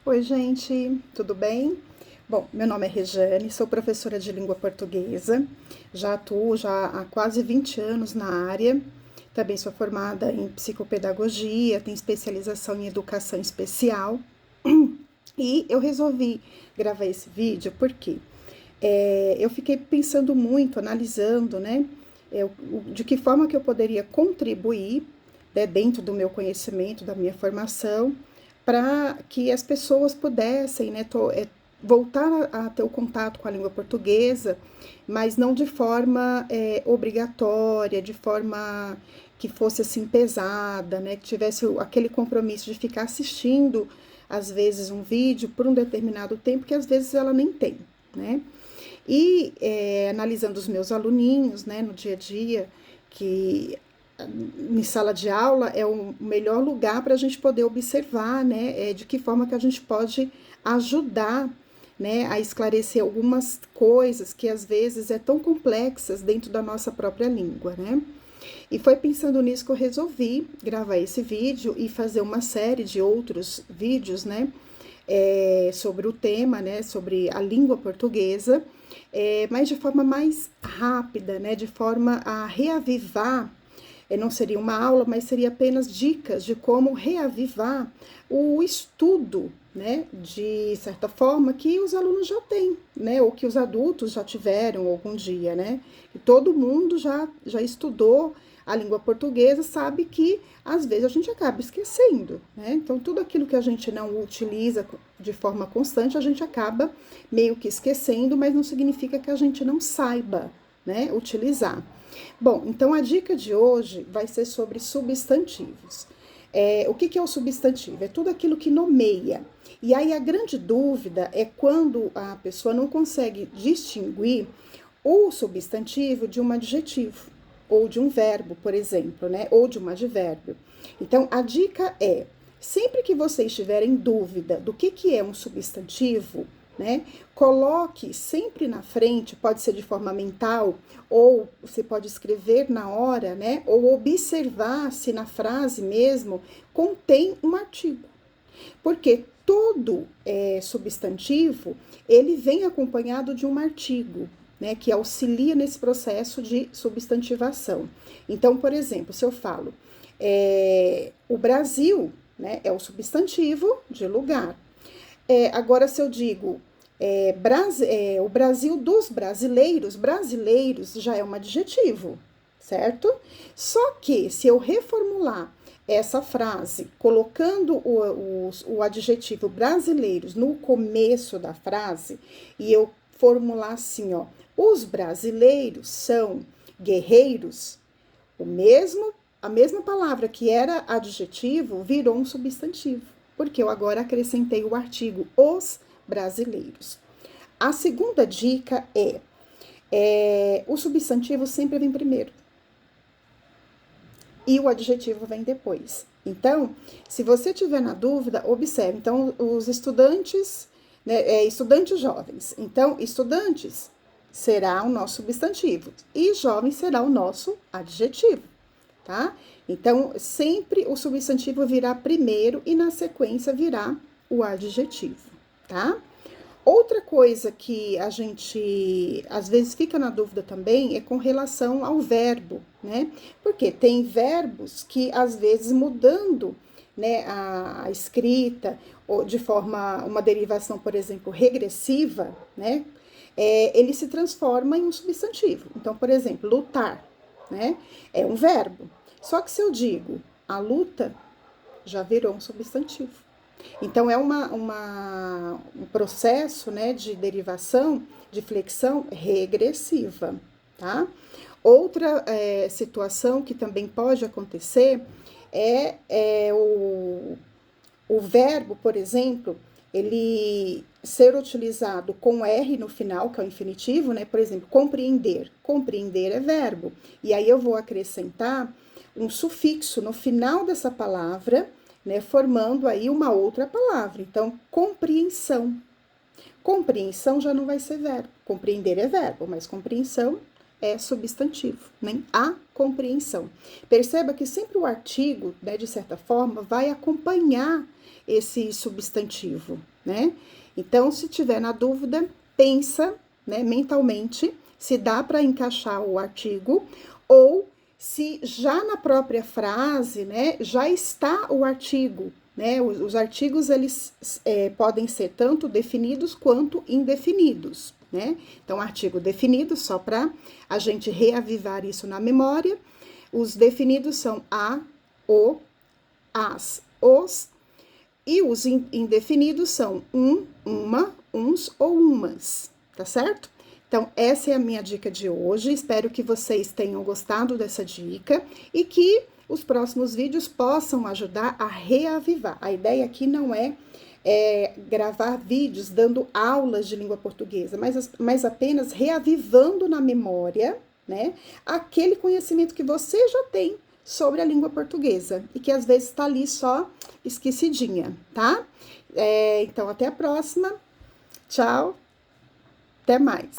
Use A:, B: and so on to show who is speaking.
A: Oi, gente, tudo bem? Bom, meu nome é Rejane, sou professora de língua portuguesa, já atuo há quase 20 anos na área, também sou formada em psicopedagogia, tenho especialização em educação especial e eu resolvi gravar esse vídeo porque eu fiquei pensando muito, analisando, né, de que forma que eu poderia contribuir, né, dentro do meu conhecimento, da minha formação, para que as pessoas pudessem, né, voltar a ter o contato com a língua portuguesa, mas não de forma obrigatória, de forma que fosse assim pesada, né, que tivesse aquele compromisso de ficar assistindo, às vezes, um vídeo por um determinado tempo, que às vezes ela nem tem, né? E analisando os meus aluninhos, né, no dia a dia, que em sala de aula é o melhor lugar para a gente poder observar, né, de que forma que a gente pode ajudar, né, a esclarecer algumas coisas que às vezes é tão complexas dentro da nossa própria língua, né? E foi pensando nisso que eu resolvi gravar esse vídeo e fazer uma série de outros vídeos, né, sobre o tema, né, sobre a língua portuguesa, mas de forma mais rápida, né, de forma a reavivar. Não seria uma aula, mas seria apenas dicas de como reavivar o estudo, né, de certa forma, que os alunos já têm, né, ou que os adultos já tiveram algum dia, né, e todo mundo já estudou a língua portuguesa, sabe que às vezes a gente acaba esquecendo, né, então tudo aquilo que a gente não utiliza de forma constante, a gente acaba meio que esquecendo, mas não significa que a gente não saiba, né, utilizar. Bom, então a dica de hoje vai ser sobre substantivos. O que é o substantivo? É tudo aquilo que nomeia. E aí a grande dúvida é quando a pessoa não consegue distinguir o substantivo de um adjetivo, ou de um verbo, por exemplo, né? Ou de um advérbio. Então a dica é: sempre que você estiver em dúvida do que é um substantivo, né? Coloque sempre na frente, pode ser de forma mental, ou você pode escrever na hora, né? Ou observar se na frase mesmo contém um artigo. Porque todo substantivo, ele vem acompanhado de um artigo, né? Que auxilia nesse processo de substantivação. Então, por exemplo, se eu falo, o Brasil, né? É o substantivo de lugar. Agora, se eu digo o Brasil dos brasileiros, brasileiros já é um adjetivo, certo? Só que se eu reformular essa frase colocando o adjetivo brasileiros no começo da frase e eu formular assim, ó, os brasileiros são guerreiros, a mesma palavra que era adjetivo virou um substantivo, porque eu agora acrescentei o artigo os brasileiros. A segunda dica o substantivo sempre vem primeiro e o adjetivo vem depois. Então, se você tiver na dúvida, observe. Então, os estudantes, né, estudantes jovens. Então, estudantes será o nosso substantivo e jovem será o nosso adjetivo, tá? Então, sempre o substantivo virá primeiro e na sequência virá o adjetivo, tá? Outra coisa que a gente às vezes fica na dúvida também é com relação ao verbo, né? Porque tem verbos que às vezes mudando, né, a escrita ou de forma uma derivação, por exemplo, regressiva, né? Ele se transforma em um substantivo. Então, por exemplo, lutar, né? É um verbo. Só que se eu digo a luta, já virou um substantivo. Então, é um processo, né, de derivação, de flexão regressiva, tá? Outra situação que também pode acontecer o verbo, por exemplo, ele ser utilizado com R no final, que é o infinitivo, né? Por exemplo, compreender. Compreender é verbo. E aí eu vou acrescentar um sufixo no final dessa palavra, né? Formando aí uma outra palavra. Então, compreensão. Compreensão já não vai ser verbo. Compreender é verbo, mas compreensão é substantivo, né? A compreensão. Perceba que sempre o artigo, né, de certa forma, vai acompanhar esse substantivo, né? Então, se tiver na dúvida, pensa, né, mentalmente, se dá para encaixar o artigo ou se já na própria frase, né, já está o artigo, né? Os artigos, eles podem ser tanto definidos quanto indefinidos, né? Então, artigo definido, só para a gente reavivar isso na memória, os definidos são a, o, as, os, e os indefinidos são uma, uns ou umas, tá certo? Então, essa é a minha dica de hoje. Espero que vocês tenham gostado dessa dica e que os próximos vídeos possam ajudar a reavivar. A ideia aqui não é gravar vídeos dando aulas de língua portuguesa, mas apenas reavivando na memória, né, aquele conhecimento que você já tem sobre a língua portuguesa e que às vezes está ali só esquecidinha, tá? Então, até a próxima. Tchau, até mais.